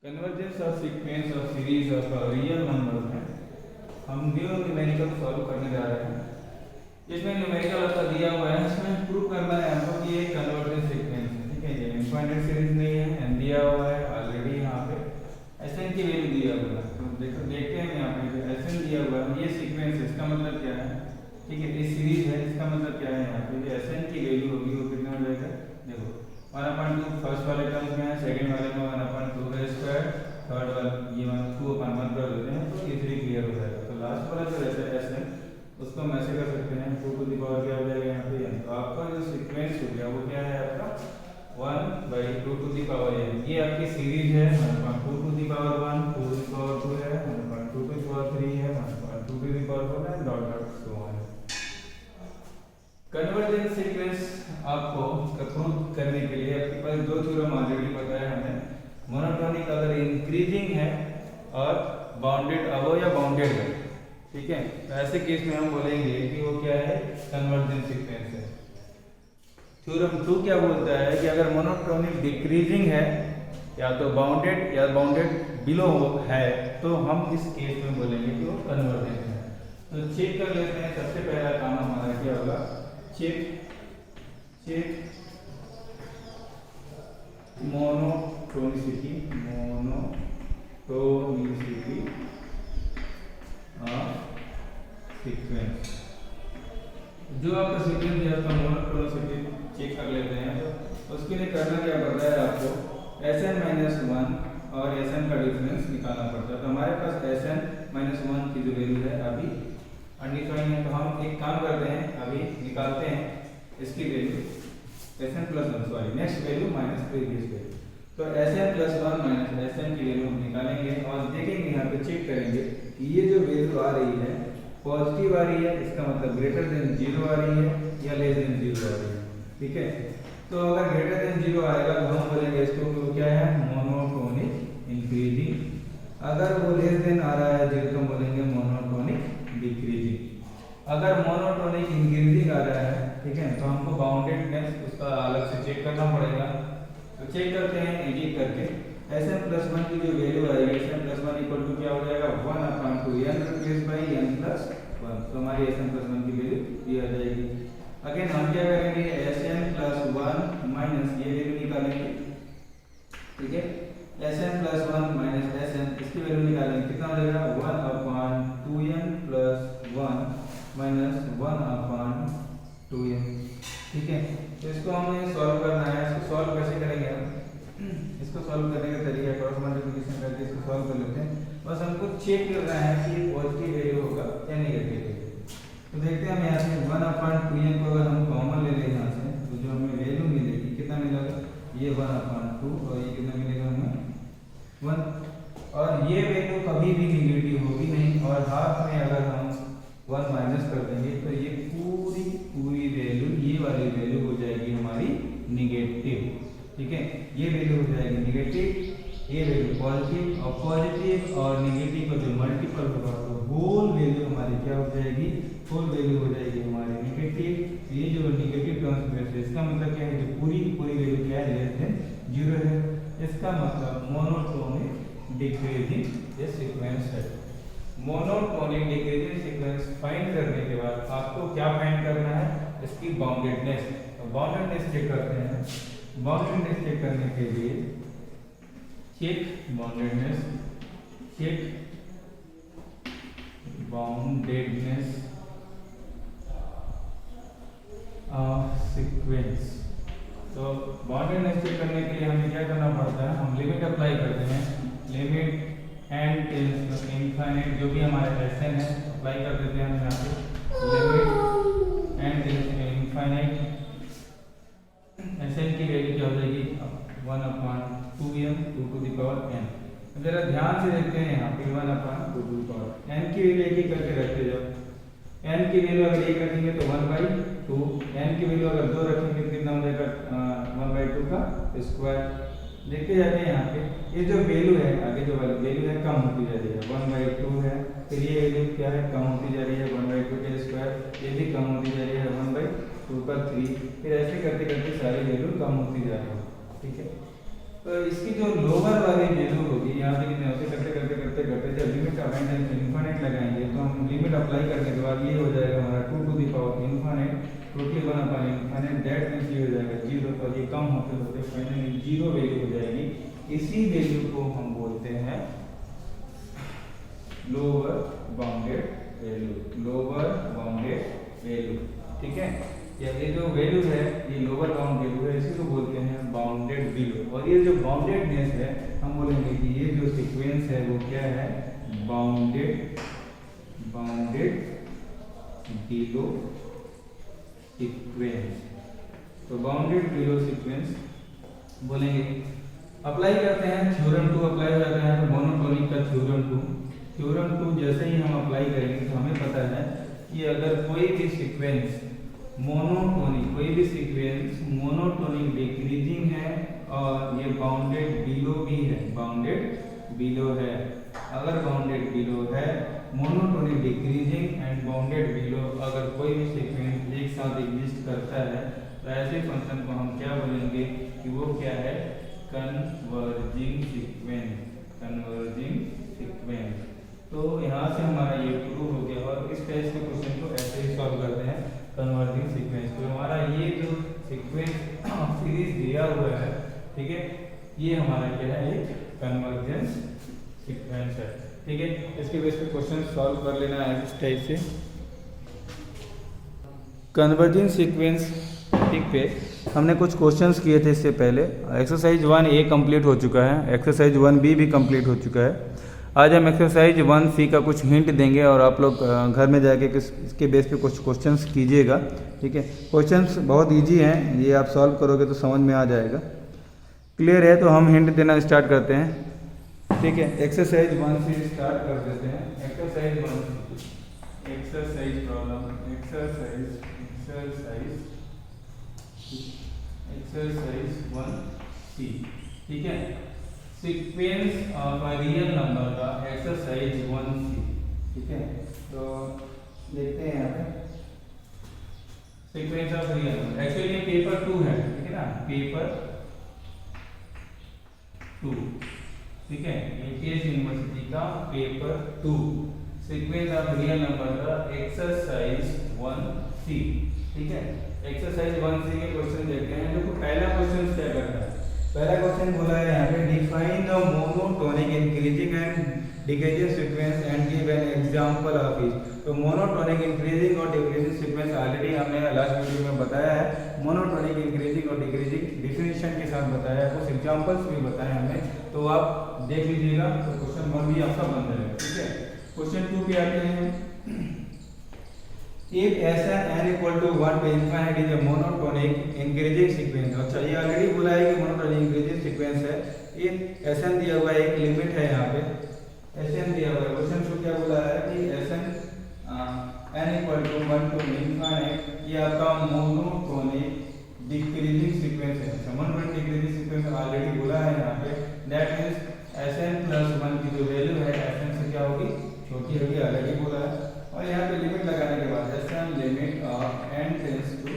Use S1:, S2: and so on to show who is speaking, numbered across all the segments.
S1: Convergence और sequence और series of real numbers में हम न्यू न्यूमेरिकल सॉल्व करने जा रहे हैं। इसमें न्यूमेरिकल आपका दिया हुआ है, इसमें प्रूव करना है हमको कि ये कन्वर्जेंस सीक्वेंस है। ठीक है, ये इनफाइनाइट सीरीज नहीं है, एन दिया हुआ है ऑलरेडी यहाँ पे, एसएन की वैल्यू दिया हुआ है। तो देखते हैं यहाँ पे एसएन दिया हुआ है, ये सीक्वेंस है, इसका मतलब क्या है? ठीक है, ये सीरीज है, इसका मतलब क्या है? यहाँ पे एसएन की वैल्यू होगी वो कितना हो जाएगा? देखो 1/2 फर्स्ट वाले टर्म में है, सेकंड वाले में 1/2 का स्क्वायर, थर्ड वाले ये 2/1 कर देते हैं तो इजीली क्लियर हो जाएगा। तो लास्ट वाला जो रहता है एसएन, उसको हम ऐसे कर सकते हैं 2 टू द पावर क्या हो जाएगा यहाँ पे n। तो आपका जो सीक्वेंस हो गया वो क्या है आपका 1/2 टू द पावर n। ये आपकी सीरीज है 1/2 to the power 1, 2 to the power 2 है, 1/2 टू द पावर 3 है, 1/2 टू द पावर 4 है, dot dot so on. Convergence sequence आपको प्रूव करने के लिए आपके पास दो थ्योरम ऑलरेडी पता है हमें। मोनोटोनिक अगर इंक्रीजिंग है और बाउंडेड अबव या बाउंडेड है, ठीक है, तो ऐसे केस में हम बोलेंगे कि वो क्या है? कन्वर्जेंस सीक्वेंस है। थ्योरम 2 क्या बोलता है कि अगर मोनोटोनिक डिक्रीजिंग है या तो बाउंडेड या बाउंडेड बिलो है तो हम इस केस में बोलेंगे कि वो कन्वर्जेंस है। तो चेक कर लेते हैं, सबसे पहला काम हमारा क्या होगा? Check monotonicity sequence. जो आपका सीक्वेंस है उसका मोनोटोनिसिटी चेक कर लेते हैं। तो उसके लिए करना क्या पड़ता है आपको? Sn-1 और Sn का डिफरेंस निकालना पड़ता है। तो हमारे पास Sn-1 की जो वैल्यू है अभी अनडिफाइंड है, तो हम एक काम करते हैं, अभी निकालते हैं इसकी value Sn+1, sorry next value minus previous value. तो Sn+1 माइनस Sn की वैल्यू हम निकालेंगे और देखेंगे यहाँ पे चेक करेंगे कि ये जो वैल्यू आ रही है पॉजिटिव आ रही है, इसका मतलब ग्रेटर देन 0 आ रही है या लेस देन 0 आ रही है। ठीक है, तो अगर ग्रेटर देन 0 आएगा तो हम बोलेंगे इसको कि क्या है? Monotonic increasing. अगर वो लेस देन आ रहा है 0 तो बोलेंगे मोनोटोनिक डिक्रीजिंग। अगर मोनोटोनिक इंक्रीजिंग आ रहा है, ठीक है, तो हमको बाउंडेडनेस उसका अलग से चेक करना पड़ेगा। तो चेक करते हैं एडिट करके। Sn+1 की जो वैल्यू आएगी Sn+1 इक्वल टू क्या हो जाएगा? 1/2 n रिप्लेस बाय n+1। तो हमारी Sn+1 की वैल्यू ये आ जाएगी। अगेन हम क्या करेंगे? Sn+1 माइनस ये वैल्यू निकालेंगे। ठीक है, Sn+1 माइनस Sn इसकी वैल्यू निकालेंगे, कितना हो जाएगा? 1/2n + 1 minus 1/2n। ठीक है, तो इसको हमें सॉल्व करना है। इसको सॉल्व कैसे करेंगे हम? इसको सॉल्व करने का तरीका क्रॉस मल्टीप्लिकेशन करके इसको सॉल्व कर लेते हैं। बस हमको चेक करना है कि ये पॉजिटिव वैल्यू होगा या नेगेटिव वैल्यू। तो देखते हैं हम यहाँ से 1/2n को अगर हम कॉमन ले लें यहाँ से तो जो हमें वैल्यू मिलेगी कितना मिलेगा? ये 1/2 और ये कितना मिलेगा हमें? 1। और ये वैल्यू कभी भी नेगेटिव होगी नहीं, और हाफ में अगर हम 1 माइनस कर देंगे तो ये पूरी वैल्यू, ये वाली वैल्यू हो जाएगी हमारी नेगेटिव। ठीक है, ये वैल्यू हो जाएगी नेगेटिव, ये वैल्यू पॉजिटिव, और पॉजिटिव और नेगेटिव का जो मल्टीपल होगा तो होल वैल्यू हमारी क्या हो जाएगी? होल वैल्यू हो जाएगी हमारी नेगेटिव। ये जो नेगेटिव टर्म्स में है इसका मतलब क्या है? जो पूरी वैल्यू क्या है? लेस देन 0 है। इसका मतलब मोनोटोनिक डिक्रीजिंग ये सीक्वेंस है। मोनोटोनिक डिक्रीजिंग सीक्वेंस फाइंड करने के बाद आपको क्या फाइंड करना है? इसकी बाउंडेडनेस। तो बाउंडेडनेस चेक करते हैं। बाउंडेडनेस चेक करने के लिए चेक बाउंडेडनेस सीक्वेंस। तो बाउंडेडनेस चेक करने के लिए हमें क्या करना पड़ता है? हम लिमिट अप्लाई करते हैं। Limit and tends to infinite, जो भी हमारा Sn है अप्लाई कर देते हैं हम यहाँ पे। Limit and tends to infinite Sn की वैल्यू क्या हो जाएगी? 1/2n 2 to the power n। जरा ध्यान से देखते हैं यहाँ पे 1/2 टू द पावर n की वैल्यू एक करके रखते जाओ। n की वैल्यू अगर 1 रखेंगे तो 1/2, n की वैल्यू अगर 2 रखेंगे तो कितना हो जाएगा? 1/2 का स्क्वायर। देखते जाते हैं यहाँ पे ये जो वैल्यू है, आगे जो वाली वैल्यू है कम होती जा रही है, 1/2 है, फिर ये वैल्यू क्या है? कम होती जा रही है 1/2 के स्क्वायर, ये भी कम होती जा रही है 1/2 का 3, फिर ऐसे करते करते सारी वैल्यू कम होती जा रही है। ठीक है, तो इसकी जो लोअर वाली वैल्यू होगी करते करते जब limit of n tends to infinite लगाएंगे तो हम लिमिट अप्लाई करने के बाद ये हो जाएगा हमारा 2 to the power infinite total 1 upon infinite, that means ये हो जाएगा 0 और ये कम होते होते फाइनली 0 वैल्यू हो जाएगी। इसी वैल्यू को हम बोलते हैं lower bounded value, lower bounded value, ठीक है। या ये जो वैल्यू है ये लोअर बाउंड वैल्यू है, इसी को बोलते हैं बाउंडेड बिलो। और ये जो बाउंडेडनेस है हम बोलेंगे कि ये जो सीक्वेंस है वो क्या है, बाउंडेड बिलो सीक्वेंस। तो बाउंडेड बिलो सीक्वेंस बोलेंगे। अप्लाई करते हैं थ्योरम 2 अप्लाई हो जाता है तो मोनोटोनिक का थ्योरम 2 जैसे ही हम अप्लाई करेंगे तो हमें पता है कि अगर कोई भी सीक्वेंस मोनोटोनिक डिक्रीजिंग है और ये बाउंडेड बिलो भी है, बाउंडेड बिलो है, अगर बाउंडेड बिलो है monotonic decreasing and bounded below, अगर कोई भी सीक्वेंस एक साथ एग्जिस्ट करता है तो ऐसे फंक्शन को हम क्या बोलेंगे कि वो क्या है, कन्वर्जिंग सीक्वेंस। तो यहाँ से हमारा ये प्रूव हो गया और इस टाइप के क्वेश्चन को ऐसे ही सॉल्व करते हैं, कन्वर्जिंग सीक्वेंस। तो हमारा ये जो सीक्वेंस सीरीज दिया हुआ है, ठीक है, ये हमारा क्या है, एक कन्वर्जेंस सीक्वेंस है, ठीक है। इसके बेस पे क्वेश्चन सॉल्व कर लेना है इस टाइप से। कन्वर्जिंग सीक्वेंस टॉपिक पे हमने कुछ क्वेश्चंस किए थे इससे पहले। एक्सरसाइज 1A कंप्लीट हो चुका है, एक्सरसाइज 1B भी कंप्लीट हो चुका है। आज हम एक्सरसाइज 1C का कुछ हिंट देंगे और आप लोग घर में जाके इसके बेस पे कुछ क्वेश्चंस कीजिएगा, ठीक है। क्वेश्चंस बहुत इजी हैं, ये आप सॉल्व करोगे तो समझ में आ जाएगा। क्लियर है? तो हम हिंट देना स्टार्ट करते हैं, ठीक है। एक्सरसाइज 1 से स्टार्ट कर देते हैं। Exercise 1, exercise problem, exercise 1C, ठीक है। Sequence of a real number का एक्सरसाइज 1C, ठीक है। तो देखते हैं यहाँ पे sequence of real number. Actually ये पेपर 2 है, ठीक है ना, पेपर 2, ठीक है, केस यूनिवर्सिटी का paper 2, sequence of real number का एक्सरसाइज 1C, ठीक है। एक्सरसाइज 1C के क्वेश्चन देखते हैं। देखो पहला क्वेश्चन क्या करता है, पहला क्वेश्चन बोला है यहाँ पे define the monotonic increasing and decreasing sequence and give an example of it. तो मोनोटोनिक इंक्रीजिंग और डिक्रीजिंग सीक्वेंस ऑलरेडी हमने लास्ट वीडियो में बताया है। मोनोटोनिक इंक्रीजिंग और डिक्रीजिंग डिफिनेशन के साथ बताया है, कुछ एग्जांपल्स भी बताए हमने, तो आप देख लीजिएगा। तो क्वेश्चन 1 भी आपका बन जाएगा, ठीक है। क्वेश्चन 2 पे आते हैं। If Sn n equal to 1 to infinity is a monotonic increasing sequence। अच्छा, ये ऑलरेडी बोला है कि मोनोटोनिक इंक्रीजिंग सीक्वेंस है। ये Sn दिया हुआ है, एक लिमिट है यहाँ पे Sn दिया हुआ है। क्वेश्चन 2 क्या बोला है कि Sn n equal to 1 to infinity, ये आपका मोनोटोनिक डिक्रीजिंग सीक्वेंस है। मोनोटोनिक डिक्रीजिंग सीक्वेंस ऑलरेडी बोला है यहाँ पे, दैट मींस Sn प्लस 1 की जो वैल्यू है Sn से क्या होगी, छोटी होगी, ऑलरेडी बोला है। और यहाँ पे लिमिट लगाने के बाद Sn limit of n tends to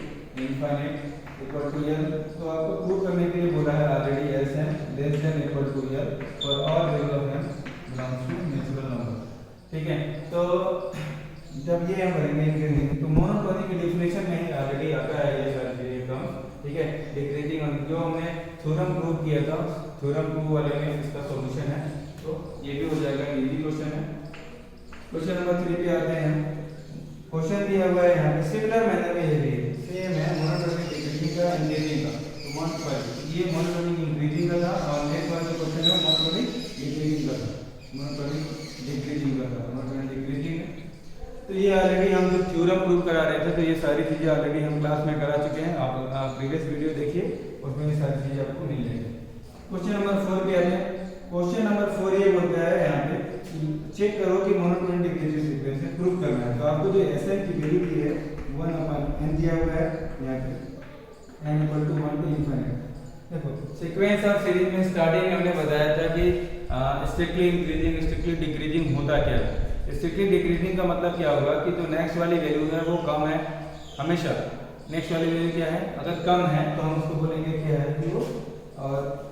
S1: infinite equal to l। तो आपको प्रूव करने के लिए बोला है already Sn less than equal to l for all value of n belongs to natural number, ठीक है। तो जब ये हम करेंगे तो मोनोटोनिक की डेफिनेशन में ही ऑलरेडी आता है ये सारी चीजें कम, ठीक है। डिक्रीजिंग और जो हमने थ्योरम प्रूव किया था, थ्योरम 2 वाले में इसका सॉल्यूशन है, तो ये भी हो जाएगा, इजी क्वेश्चन है। क्वेश्चन नंबर 3 पे आते हैं। क्वेश्चन दिया हुआ है यहाँ पे सिमिलर मैनर में, ये भी सेम है, मोनोटोनिक डिक्रीजिंग का इंक्रीजिंग का। तो 1 ये मोनोटोनिक इंक्रीजिंग का था और नेक्स्ट वाला जो क्वेश्चन है मोनोटोनिक डिक्रीजिंग का था, मोनोटोनिक डिक्रीजिंग का था, मोनोटोनिक डिक्रीजिंग। तो ये ऑलरेडी हम जो थ्योरम प्रूव करा रहे थे, तो ये सारी चीजें ऑलरेडी हम क्लास में करा चुके हैं। आप प्रीवियस वीडियो देखिए, उसमें ये सारी चीजें आपको मिल जाएगी। क्वेश्चन नंबर 4 पे आते हैं। क्वेश्चन नंबर 4 ये बोलता है यहाँ पे चेक करो कि मोनोटोनिक डिक्रीजिंग सीक्वेंस है, प्रूव करना है। तो आपको जो Sn की वैल्यू दी है 1/n दिया हुआ है यहाँ पे, n equal to 1 to infinity। देखो सीक्वेंस ऑफ सीरीज में स्टार्टिंग में हमने बताया था कि स्ट्रिक्टली इंक्रीजिंग स्ट्रिक्टली डिक्रीजिंग होता क्या है। स्ट्रिक्टली डिक्रीजिंग का मतलब क्या होगा कि जो नेक्स्ट वाली वैल्यू है वो कम है, हमेशा नेक्स्ट वाली वैल्यू क्या है, अगर कम है तो हम उसको बोलेंगे क्या है कि वो, और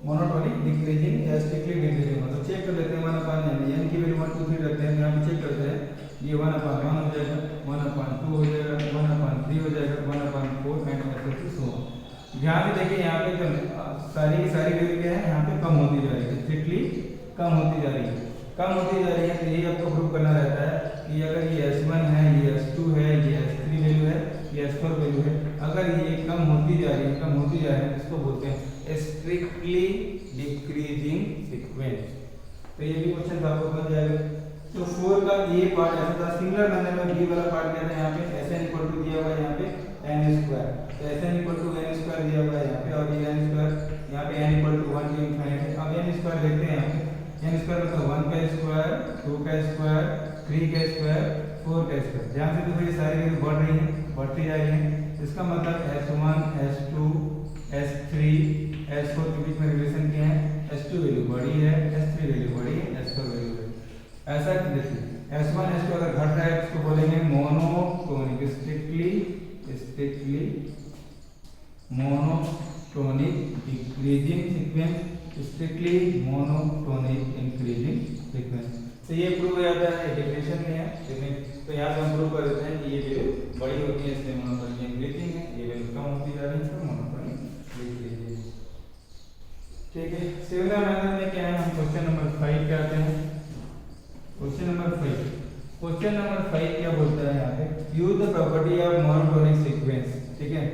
S1: मोनोटोनिक डिक्रीजिंग या स्ट्रिक्टली डिक्रीजिंग। मतलब चेक कर लेते हैं 1 अपान n की वैल्यू 1 2 3 रखते हैं, यहाँ पे चेक करते हैं ये 1 अपान 1 हो जाएगा, 1 अपान 2 हो जाएगा, 1 अपान 3 हो जाएगा, 1 अपान 4 एंड ऐसे सो। ध्यान से देखिए यहाँ पे जो सारी की सारी वैल्यू क्या है यहाँ पे कम होती जा रही है, स्ट्रिक्टली कम होती जा रही है, कम होती जा रही है। तो यही आपको प्रूव करना रहता है कि अगर ये S1 है, ये S2 है, ये S3 वैल्यू है, ये S4 वैल्यू है, अगर ये कम होती जा रही है, कम होती जा रही है, इसको बोलते हैं स्ट्रिक्टली डिक्रीजिंग सीक्वेंस। तो ये भी क्वेश्चन आपको बन जाएगा। तो 4 का ये पार्ट ऐसा था, सिमिलर मैंने में बी वाला पार्ट क्या था, यहाँ पे Sn इक्वल टू दिया हुआ है, यहाँ पे n स्क्वायर, तो Sn equal to n square दिया हुआ है यहाँ पे, और ये n स्क्वायर यहाँ पे n equal to 1 to infinity. अब n स्क्वायर देखते हैं यहाँ पे, n स्क्वायर मतलब 1 का स्क्वायर, 2 का स्क्वायर, 3 का स्क्वायर, 4 का स्क्वायर। ध्यान से देखो ये सारी वैल्यू बढ़ रही है, बढ़ती जा रही है, इसका मतलब S1 S2 S3 S4 के बीच में रिलेशन क्या है, S2 वैल्यू बड़ी है, S3 वैल्यू बड़ी है, S4 वैल्यू बड़ी। ऐसा देखिए S1 S2 अगर घट रहा है इसको बोलेंगे monotonic, strictly monotonic decreasing sequence, strictly monotonic increasing sequence. तो ये प्रूव हो जाता है, डेफिनेशन में है, लेकिन तो यहाँ से हम प्रूव कर देते हैं कि ये वैल्यू बड़ी होती है इसलिए मोनोटोनिक इंक्रीजिंग है, ये वैल्यू कम होती जा रही है तो मोनोटोनिक डिक्रीजिंग। ठीक है, सिमिलर मैनर में क्या है, हम क्वेश्चन नंबर 5 पे आते हैं। क्वेश्चन नंबर 5 क्या बोलता है यहाँ पे, use the property of monotonic sequence. ठीक है,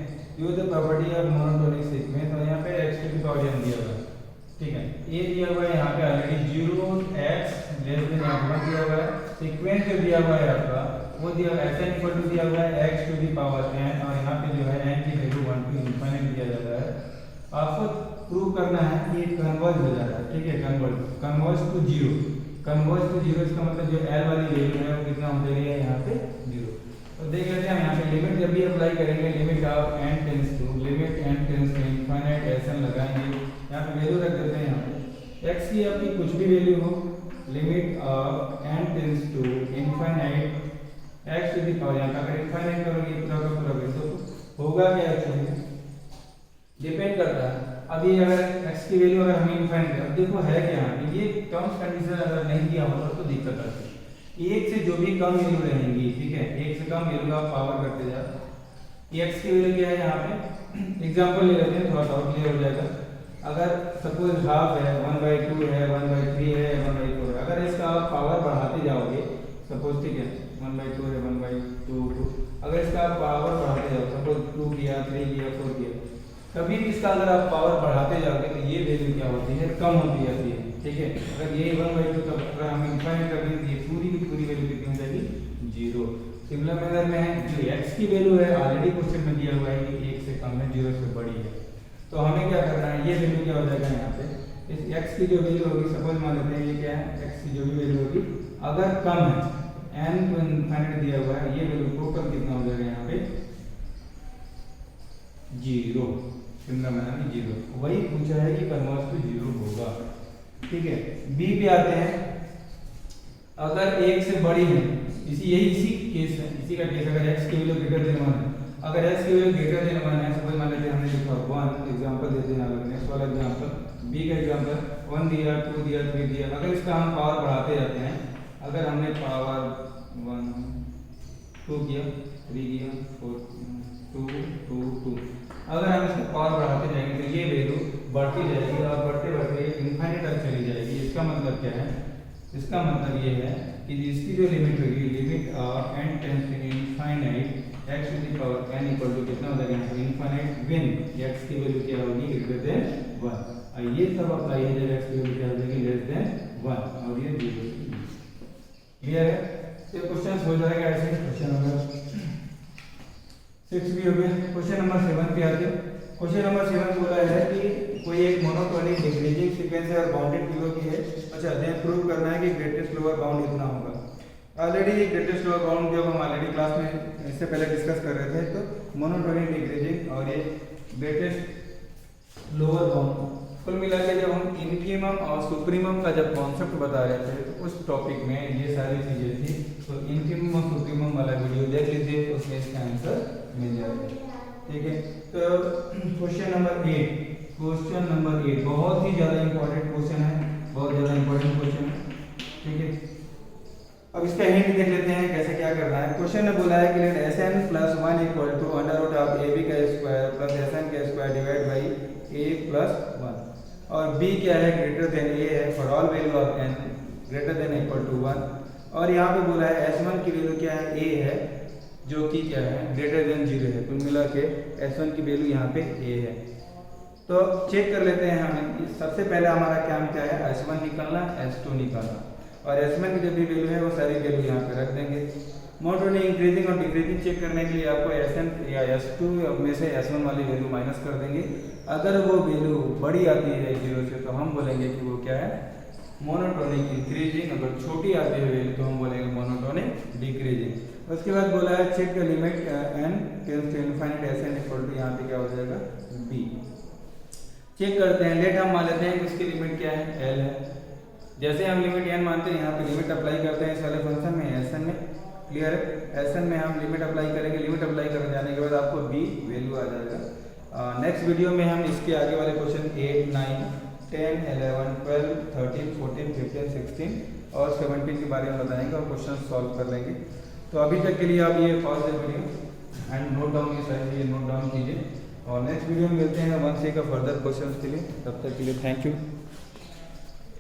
S1: use the property of monotonic sequence, और यहाँ पे x to the power n दिया हुआ है। ठीक है, ये दिया हुआ है यहाँ पे ऑलरेडी 0x लेस देन 1 दिया हुआ है, सीक्वेंस जो दिया हुआ है आपका वो दिया हुआ है Sn इक्वल टू दिया हुआ है x to the power n, और यहाँ पे जो है n की वैल्यू 1 टू इनफिनिटी दिया जाता है। आपको प्रूव करना है कि ये कन्वर्ज हो जाता है। ठीक है, कन्वर्ज टू 0, कन्वर्ज टू 0 इसका मतलब जो L वाली वैल्यू है वो कितना हो जाएगी यहाँ पे 0। तो देख लेते हैं हम यहाँ पे लिमिट जब भी अप्लाई करेंगे, limit of n tends to infinite Sn लगाएंगे, यहाँ पे वैल्यू रख देते हैं यहाँ पे x की आपकी कुछ भी वैल्यू हो, limit of n tends to infinite x to the power, यहाँ पे अगर इनफिनिट करोगे पूरा का पूरा वैल्यू होगा क्या, एक्चुअली डिपेंड करता है। अभी अगर x की वैल्यू अगर हमें इनफिनिट है, अब देखो है क्या ये टर्म्स कंडीशन अगर नहीं दिया होगा तो दिक्कत आती है। एक से जो भी कम वैल्यू रहेंगी, ठीक है, एक से कम वैल्यू आप पावर करते जाओ। x की वैल्यू क्या है यहाँ पे, एग्जांपल ले लेते हैं, थोड़ा सा और क्लियर हो जाएगा। अगर सपोज हाफ है, 1/2 है, 1/3 है, 1/4 है, अगर इसका आप पावर बढ़ाते जाओगे, सपोज ठीक है 1/2 है, 1/2, अगर इसका आप पावर बढ़ाते जाओ, सपोज 2 किया, 3 किया, 4 किया, कभी भी इसका अगर आप पावर बढ़ाते जाओगे तो ये वैल्यू क्या होती है, कम होती जाती है। ठीक है, अगर ये 1/2 का अगर हम इनफिनिट कर दें ये पूरी की पूरी वैल्यू कितनी हो जाएगी, 0। सिमिलर मैनर में है जो x की वैल्यू है ऑलरेडी क्वेश्चन में दिया हुआ है कि 1 से कम है, 0 से बड़ी है, तो हमें क्या करना है, ये वैल्यू क्या हो जाएगा यहाँ पे, इस x की जो वैल्यू होगी, सपोज मान लेते हैं ये क्या है, x की जो भी वैल्यू होगी अगर कम है, n को इनफिनिट दिया हुआ है, ये वैल्यू टोटल कितना हो जाएगा यहाँ पे 0। सिमिलर मैनर में 0, वही पूछा है कि कन्वर्ज टू 0 होगा। ठीक है, बी पे आते हैं, अगर 1 से बड़ी है, इसी केस है, इसी का केस, अगर x की वैल्यू ग्रेटर देन 1 है, अगर x की वैल्यू ग्रेटर देन 1 है, सपोज मान लेते हैं हमने लिखा 1, एग्जांपल देते हैं अलग नेक्स्ट वाला एग्जांपल, बी का एग्जांपल 1 दिया, 2 दिया, 3 दिया, अगर इसका हम पावर बढ़ाते जाते हैं, अगर हमने पावर 1 2 किया, 3 किया, 4 2 2 2, अगर हम इसका पावर बढ़ाते जाएंगे तो ये वैल्यू बढ़ती जाएगी और बढ़ते बढ़ते इनफिनिट तक चली जाएगी। इसका मतलब क्या है, इसका मतलब ये है कि इसकी जो लिमिट होगी, limit of n tends to infinite x to the power n equal to कितना हो जाएगा, इनफिनिट व्हेन x की वैल्यू क्या होगी, ग्रेटर देन 1, और ये सब अप्लाई हो जाएगा, x की वैल्यू क्या हो जाएगी, लेस देन 1, और ये 0। क्लियर है, तो क्वेश्चन हो जाएगा ऐसे। क्वेश्चन नंबर 6 भी हो गया। क्वेश्चन नंबर 7 पे आते हैं। क्वेश्चन नंबर 7 बोला है कि कोई एक मोनोटोनिक डिक्रीजिंग सीक्वेंस है और बाउंडेड फ्लो की है। अच्छा, देन प्रूव करना है कि ग्रेटेस्ट लोअर बाउंड इतना होगा। ऑलरेडी ये ग्रेटेस्ट लोअर बाउंड जब हम ऑलरेडी क्लास में इससे पहले डिस्कस कर रहे थे, तो मोनोटोनिक डिक्रीजिंग और ये ग्रेटेस्ट लोअर बाउंड, कुल मिला के जब हम इनफिमम और सुप्रीमम का जब कॉन्सेप्ट बता रहे थे तो उस टॉपिक में ये सारी चीजें थी। तो इनफिमम और सुप्रीमम वाला वीडियो देख लीजिए, तो उसमें इसका आंसर मिल जाएगा। ठीक है, तो क्वेश्चन नंबर 8 क्वेश्चन नंबर 8 बहुत ही ज़्यादा इंपॉर्टेंट क्वेश्चन है, बहुत ज़्यादा इंपॉर्टेंट क्वेश्चन है, ठीक है। अब इसका हिंट देख लेते हैं कैसे क्या करना है। क्वेश्चन ने बोला है कि let s n plus one equal to under root of a b का स्क्वायर प्लस एस एन का square divide by a plus one, और बी क्या है ग्रेटर देन ए है for all value of n greater than equal to one, और यहाँ पे बोला है एस वन की वैल्यू क्या है ए है जो कि क्या है ग्रेटर देन जीरो है, कुल मिला के एस वन की वैल्यू यहाँ पे ए है। तो चेक कर लेते हैं हम, सबसे पहले हमारा काम क्या है एस वन निकालना, एस टू निकालना, और एस वन की जो भी वैल्यू है वो सारी वैल्यू यहाँ पे रख देंगे। मोनोटोनी इंक्रीजिंग और डिक्रीजिंग चेक करने के लिए आपको एस एन या एस टू में से एस वन वाली वैल्यू माइनस कर देंगे। अगर वो वैल्यू बड़ी आती है जीरो से तो हम बोलेंगे कि वो क्या है मोनोटोनिक इंक्रीजिंग, अगर छोटी आती है वैल्यू तो हम बोलेंगे मोनोटोनिक डिक्रीजिंग। उसके बाद बोला है check the limit n tends to infinite s n equal to यहाँ पे क्या हो जाएगा बी। चेक करते हैं, लेट हम मान लेते हैं कि उसकी लिमिट क्या है एल है। जैसे हम लिमिट एन मानते हैं यहाँ पे लिमिट अप्लाई करते हैं इस वाले फंक्शन में एस एन में, क्लियर है। एस एन में हम लिमिट अप्लाई करेंगे, लिमिट अप्लाई कर जाने के बाद आपको बी वैल्यू आ जाएगा। नेक्स्ट वीडियो में हम इसके आगे वाले क्वेश्चन 8, 9, 10, 11, 12, 13, 14, 15, 16 और 17 के बारे में बताएंगे और क्वेश्चन सॉल्व कर लेंगे। तो अभी तक के लिए आप ये pause the video and note down ये सारी चीज़ें नोट डाउन कीजिए, और नेक्स्ट वीडियो में मिलते हैं 1 से का फर्दर क्वेश्चन के लिए। तब तक के लिए थैंक यू।